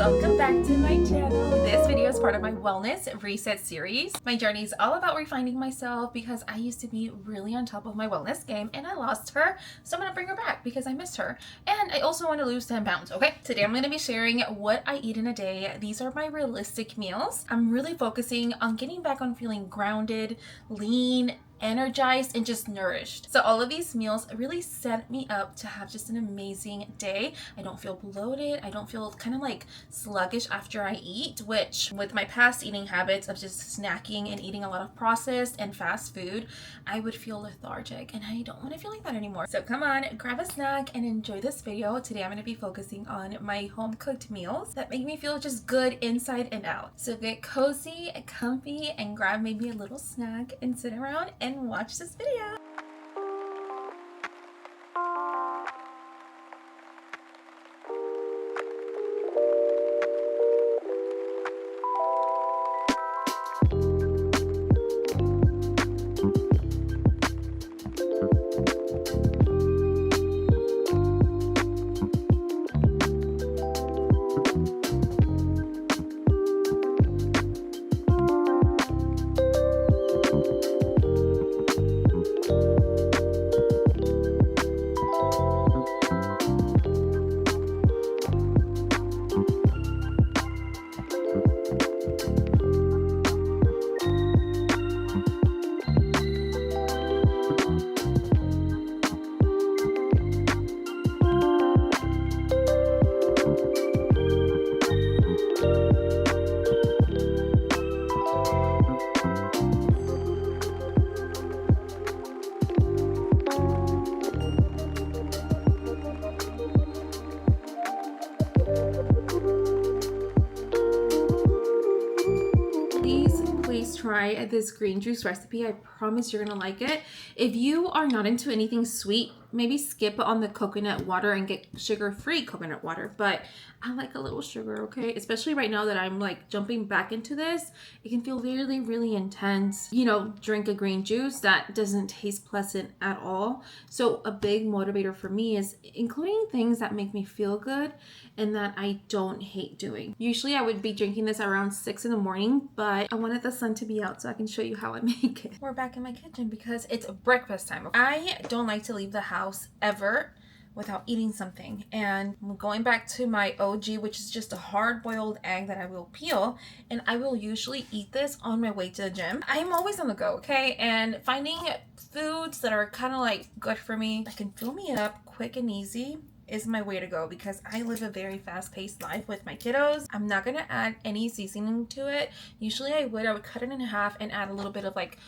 Welcome back to my channel. This video is part of my wellness reset series. My journey is all about refining myself because I used to be really on top of my wellness game and I lost her. So I'm gonna bring her back because I missed her. And I also want to lose 10 pounds, okay? Today I'm gonna be sharing what I eat in a day. These are my realistic meals. I'm really focusing on getting back on feeling grounded, lean, energized, and just nourished. So all of these meals really set me up to have just an amazing day. I don't feel bloated. I don't feel kind of like sluggish after I eat, which with my past eating habits of just snacking and eating a lot of processed and fast food, I would feel lethargic and I don't want to feel like that anymore. So come on, grab a snack and enjoy this video. Today I'm going to be focusing on my home cooked meals that make me feel just good inside and out. So get cozy, comfy, and grab maybe a little snack and sit around and watch this video. Please try this green juice recipe. I promise you're gonna like it. If you are not into anything sweet, maybe skip on the coconut water and get sugar-free coconut water, but I like a little sugar, okay? Especially right now that I'm like jumping back into this, it can feel really, really intense. You know, drink a green juice that doesn't taste pleasant at all. So a big motivator for me is including things that make me feel good and that I don't hate doing. Usually I would be drinking this around 6 in the morning, but I wanted the sun to be out so I can show you how I make it. We're back in my kitchen because it's breakfast time. I don't like to leave the house ever without eating something, and I'm going back to my OG, which is just a hard-boiled egg that I will peel, and I will usually eat this on my way to the gym. I'm always on the go, okay? And finding foods that are kind of like good for me, that can fill me up quick and easy, is my way to go because I live a very fast-paced life with my kiddos. I'm not gonna add any seasoning to it. Usually I would cut it in half and add a little bit of like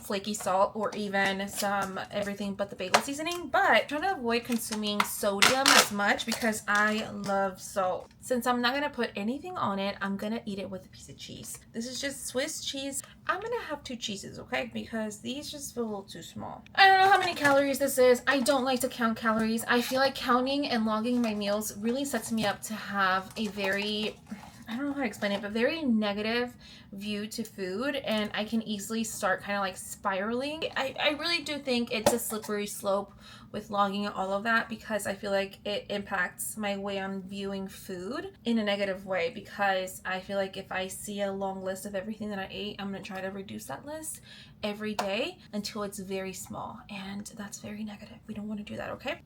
flaky salt or even some everything but the bagel seasoning, but trying to avoid consuming sodium as much because I love salt. Since I'm not gonna put anything on it, I'm gonna eat it with a piece of cheese. This is just Swiss cheese. I'm gonna have 2 cheeses, okay? Because these just feel a little too small. I don't know how many calories this is. I don't like to count calories. I feel like counting and logging my meals really sets me up to have a very, I don't know how to explain it, but very negative view to food, and I can easily start kind of like spiraling. I really do think it's a slippery slope with logging all of that because I feel like it impacts my way on viewing food in a negative way, because I feel like if I see a long list of everything that I ate, I'm going to try to reduce that list every day until it's very small, and that's very negative. We don't want to do that, okay?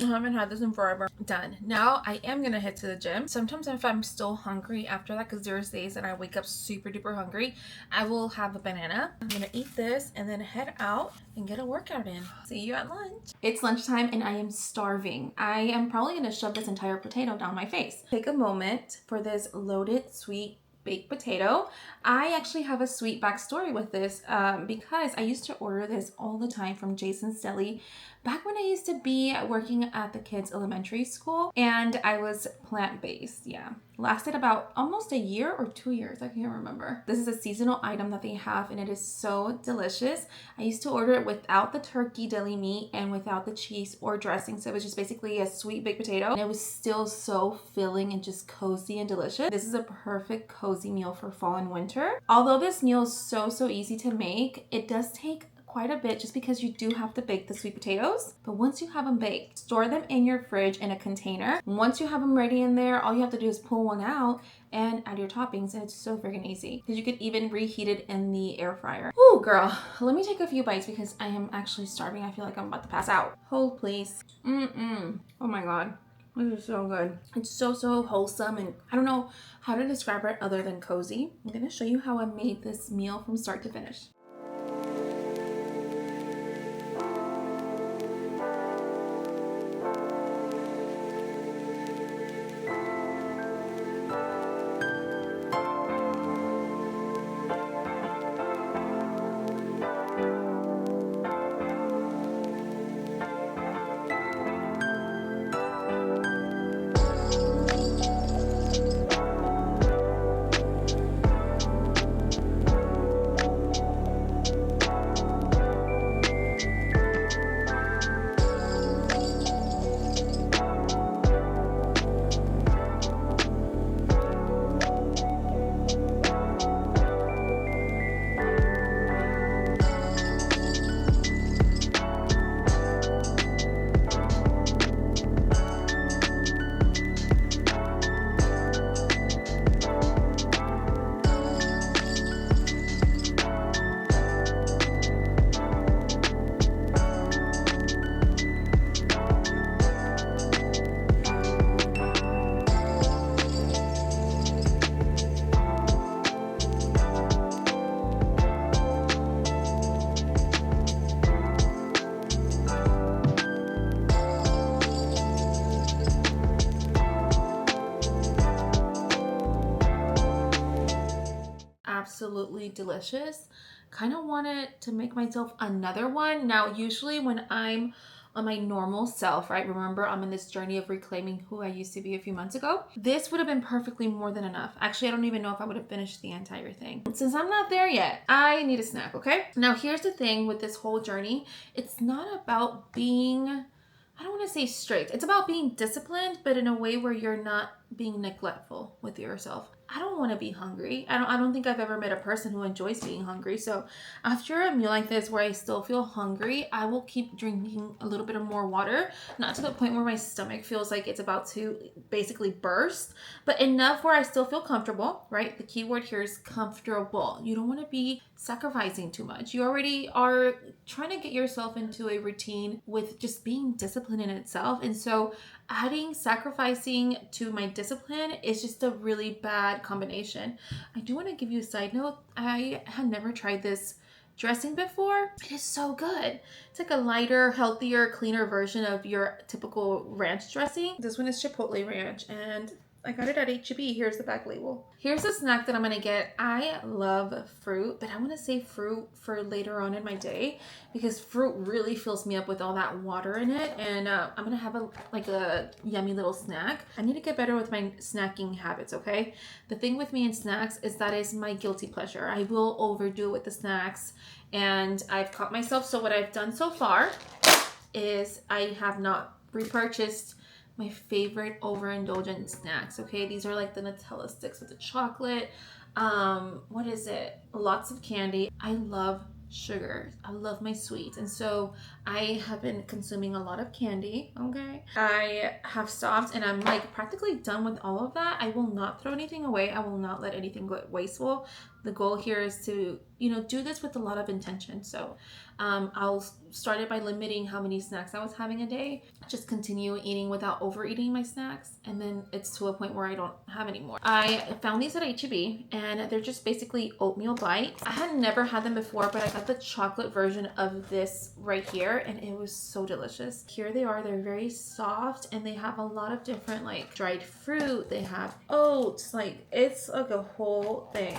I haven't had this in forever. Done. Now I am gonna head to the gym. Sometimes if I'm still hungry after that, because there's days that I wake up super duper hungry, I will have a banana. I'm gonna eat this and then head out and get a workout in. See you at lunch. It's lunchtime and I am starving. I am probably gonna shove this entire potato down my face. Take a moment for this loaded sweet baked potato. I actually have a sweet backstory with this because I used to order this all the time from Jason's Deli back when I used to be working at the kids' elementary school, and I was plant-based. Yeah, lasted about almost a year or 2 years, I can't remember. This is a seasonal item that they have and it is so delicious. I used to order it without the turkey deli meat and without the cheese or dressing, so it was just basically a sweet baked potato, and it was still so filling and just cozy and delicious. This is a perfect cozy meal for fall and winter. Although this meal is so easy to make, it does take quite a bit just because you do have to bake the sweet potatoes. But once you have them baked, store them in your fridge in a container. Once you have them ready in there, all you have to do is pull one out and add your toppings, and it's so freaking easy because you could even reheat it in the air fryer. Ooh, girl, let me take a few bites because I am actually starving. I feel like I'm about to pass out. Hold, please. Oh my God. This is so good. It's so wholesome, and I don't know how to describe it other than cozy. I'm gonna show you how I made this meal from start to finish. Absolutely delicious. Kind of wanted to make myself another one. Now, usually when I'm on my normal self, right? Remember, I'm in this journey of reclaiming who I used to be a few months ago. This would have been perfectly more than enough. Actually, I don't even know if I would have finished the entire thing. Since I'm not there yet, I need a snack, okay? Now, here's the thing with this whole journey. It's not about being, I don't want to say strict. It's about being disciplined, but in a way where you're not being neglectful with yourself. I don't want to be hungry. I don't think I've ever met a person who enjoys being hungry. So after a meal like this where I still feel hungry, I will keep drinking a little bit of more water, not to the point where my stomach feels like it's about to basically burst, but enough where I still feel comfortable, right? The key word here is comfortable. You don't want to be sacrificing too much. You already are trying to get yourself into a routine with just being disciplined in itself. And so adding sacrificing to my discipline is just a really bad combination. I do want to give you a side note. I had never tried this dressing before. It is so good. It's like a lighter, healthier, cleaner version of your typical ranch dressing. This one is Chipotle Ranch, and I got it at H-E-B. Here's the back label. Here's a snack that I'm gonna get. I love fruit, but I want to save fruit for later on in my day because fruit really fills me up with all that water in it. And I'm gonna have a yummy little snack. I need to get better with my snacking habits, okay? The thing with me in snacks is that is my guilty pleasure. I will overdo with the snacks, and I've caught myself. So what I've done so far is I have not repurchased my favorite overindulgent snacks. Okay, these are like the Nutella sticks with the chocolate. What is it? Lots of candy. I love sugar. I love my sweets, and so I have been consuming a lot of candy. Okay, I have stopped, and I'm like practically done with all of that. I will not throw anything away. I will not let anything go wasteful. The goal here is to, do this with a lot of intention. So I'll start it by limiting how many snacks I was having a day. Just continue eating without overeating my snacks. And then it's to a point where I don't have any more. I found these at H-E-B, and they're just basically oatmeal bites. I had never had them before, but I got the chocolate version of this right here, and it was so delicious. Here they are. They're very soft, and they have a lot of different like dried fruit. They have oats. Like, it's like a whole thing.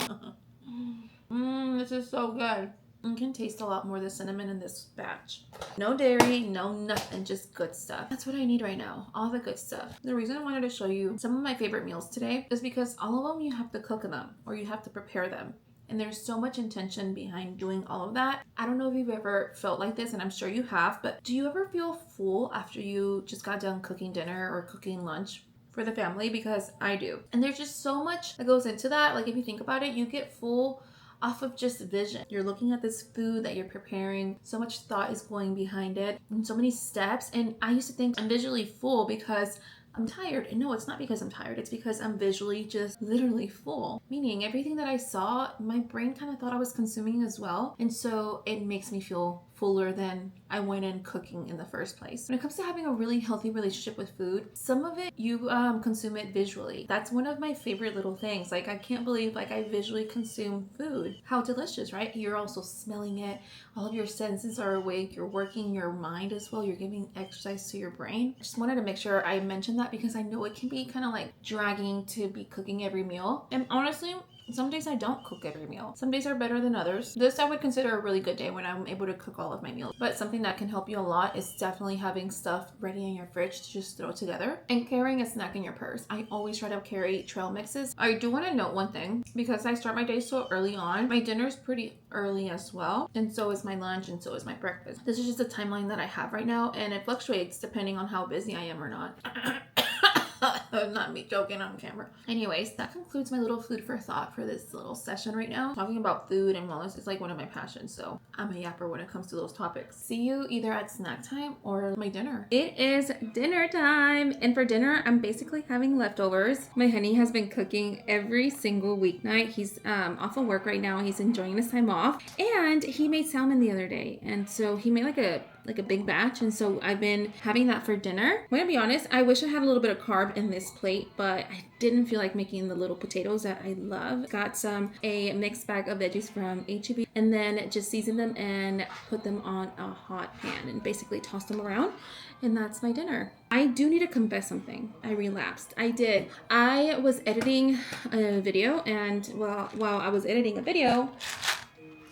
This is so good. You can taste a lot more of the cinnamon in this batch. No dairy, no nothing, just good stuff. That's what I need right now, all the good stuff. The reason I wanted to show you some of my favorite meals today is because all of them you have to cook them or you have to prepare them. And there's so much intention behind doing all of that. I don't know if you've ever felt like this, and I'm sure you have, but do you ever feel full after you just got done cooking dinner or cooking lunch for the family? Because I do. And there's just so much that goes into that. Like, if you think about it, you get full off of just vision. You're looking at this food that you're preparing, so much thought is going behind it, and so many steps. And I used to think I'm visually full because I'm tired. And no, it's not because I'm tired. It's because I'm visually just literally full. Meaning everything that I saw, my brain kind of thought I was consuming as well. And so it makes me feel fuller than I went in cooking in the first place. When it comes to having a really healthy relationship with food, some of it you consume it visually. That's one of my favorite little things. Like, I can't believe like I visually consume food. How delicious, right? You're also smelling it. All of your senses are awake. You're working your mind as well. You're giving exercise to your brain. I just wanted to make sure I mentioned that because I know it can be kind of like dragging to be cooking every meal. And honestly, some days I don't cook every meal. Some days are better than others. This I would consider a really good day when I'm able to cook all of my meals. But something that can help you a lot is definitely having stuff ready in your fridge to just throw together and carrying a snack in your purse. I always try to carry trail mixes. I do want to note one thing, because I start my day so early on, my dinner's pretty early as well. And so is my lunch, and so is my breakfast. This is just a timeline that I have right now, and it fluctuates depending on how busy I am or not. Not me joking on camera. Anyways, that concludes my little food for thought for this little session right now. Talking about food and wellness is like one of my passions, so I'm a yapper when it comes to those topics. See you either at snack time or my dinner. It is dinner time, and for dinner I'm basically having leftovers. My honey has been cooking every single weeknight. He's off of work right now. He's enjoying his time off, and he made salmon the other day, and so he made like a big batch, and so I've been having that for dinner. I'm gonna be honest, I wish I had a little bit of carb in this plate, but I didn't feel like making the little potatoes that I love. Got a mixed bag of veggies from Asiago, and then just seasoned them and put them on a hot pan and basically tossed them around, and that's my dinner. I do need to confess something. I relapsed. I did. I was editing a video, and while I was editing a video,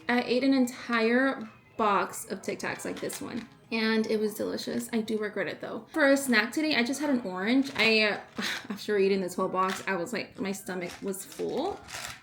I ate an entire box of Tic Tacs like this one, and it was delicious. I do regret it though. For a snack today, I just had an orange. After eating this whole box, I was like, my stomach was full,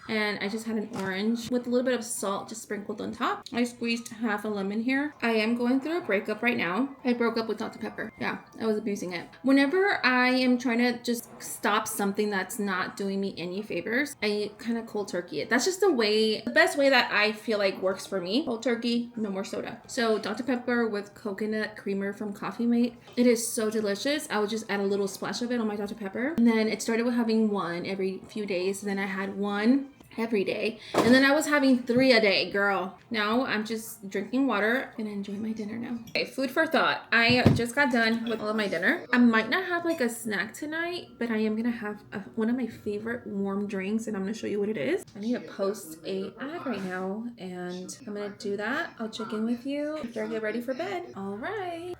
and I just had an orange with a little bit of salt just sprinkled on top. I squeezed half a lemon here. I am going through a breakup right now. I broke up with Dr. Pepper. Yeah, I was abusing it. Whenever I am trying to just stop something that's not doing me any favors, I kind of cold turkey it. That's just the best way that I feel like works for me. Cold turkey, no more soda. So Dr. Pepper with coconut creamer from Coffee Mate. It is so delicious. I would just add a little splash of it on my Dr. Pepper. And then it started with having one every few days. Then I had one every day, and then I was having 3 a day, girl. Now I'm just drinking water and enjoy my dinner now. Okay, food for thought. I just got done with all of my dinner. I might not have like a snack tonight, but I am gonna have one of my favorite warm drinks, and I'm gonna show you what it is. I need to post a ad right now, and I'm gonna do that. I'll check in with you after I get ready for bed. All right,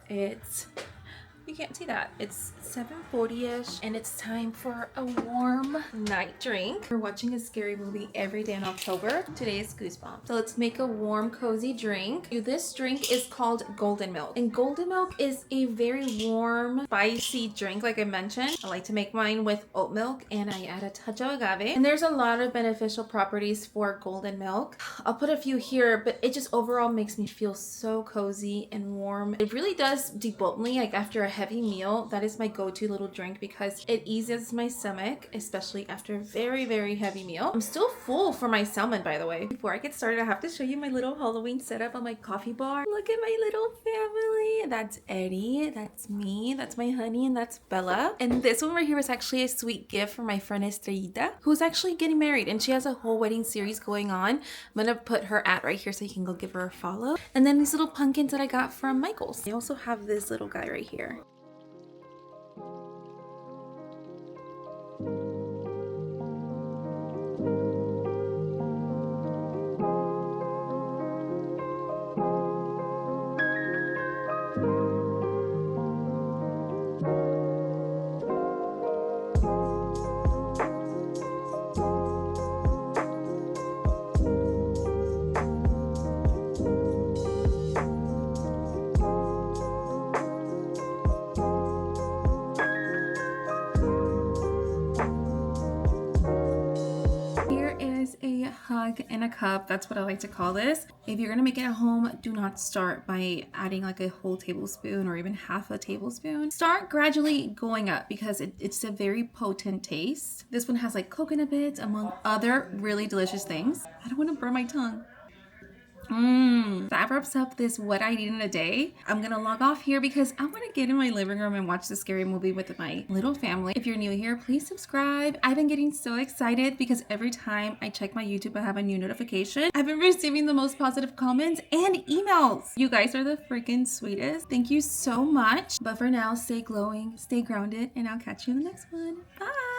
you can't see that. It's 7:40ish, and it's time for a warm night drink. We're watching a scary movie every day in October. Today is Goosebumps. So let's make a warm, cozy drink. This drink is called Golden Milk. And Golden Milk is a very warm, spicy drink, like I mentioned. I like to make mine with oat milk, and I add a touch of agave. And there's a lot of beneficial properties for Golden Milk. I'll put a few here, but it just overall makes me feel so cozy and warm. It really does debulk me, like after a heavy meal. That is my go-to little drink because it eases my stomach, especially after a very, very heavy meal. I'm still full for my salmon, by the way. Before I get started, I have to show you my little Halloween setup on my coffee bar. Look at my little family. That's Eddie, that's me, that's my honey, and that's Bella. And this one right here is actually a sweet gift from my friend Estrellita, who's actually getting married, and she has a whole wedding series going on. I'm gonna put her at right here so you can go give her a follow. And then these little pumpkins that I got from Michael's. I also have this little guy right here. in a cup. That's what I like to call this. If you're gonna make it at home, do not start by adding like a whole tablespoon or even half a tablespoon. Start gradually going up because it's a very potent taste. This one has like coconut bits among other really delicious things. I don't want to burn my tongue. That wraps up this what I eat in a day. I'm gonna log off here because I want to get in my living room and watch the scary movie with my little family. If you're new here, please subscribe. I've been getting so excited because every time I check my YouTube, I have a new notification. I've been receiving the most positive comments and emails. You guys are the freaking sweetest. Thank you so much. But for now, stay glowing, stay grounded, and I'll catch you in the next one. Bye.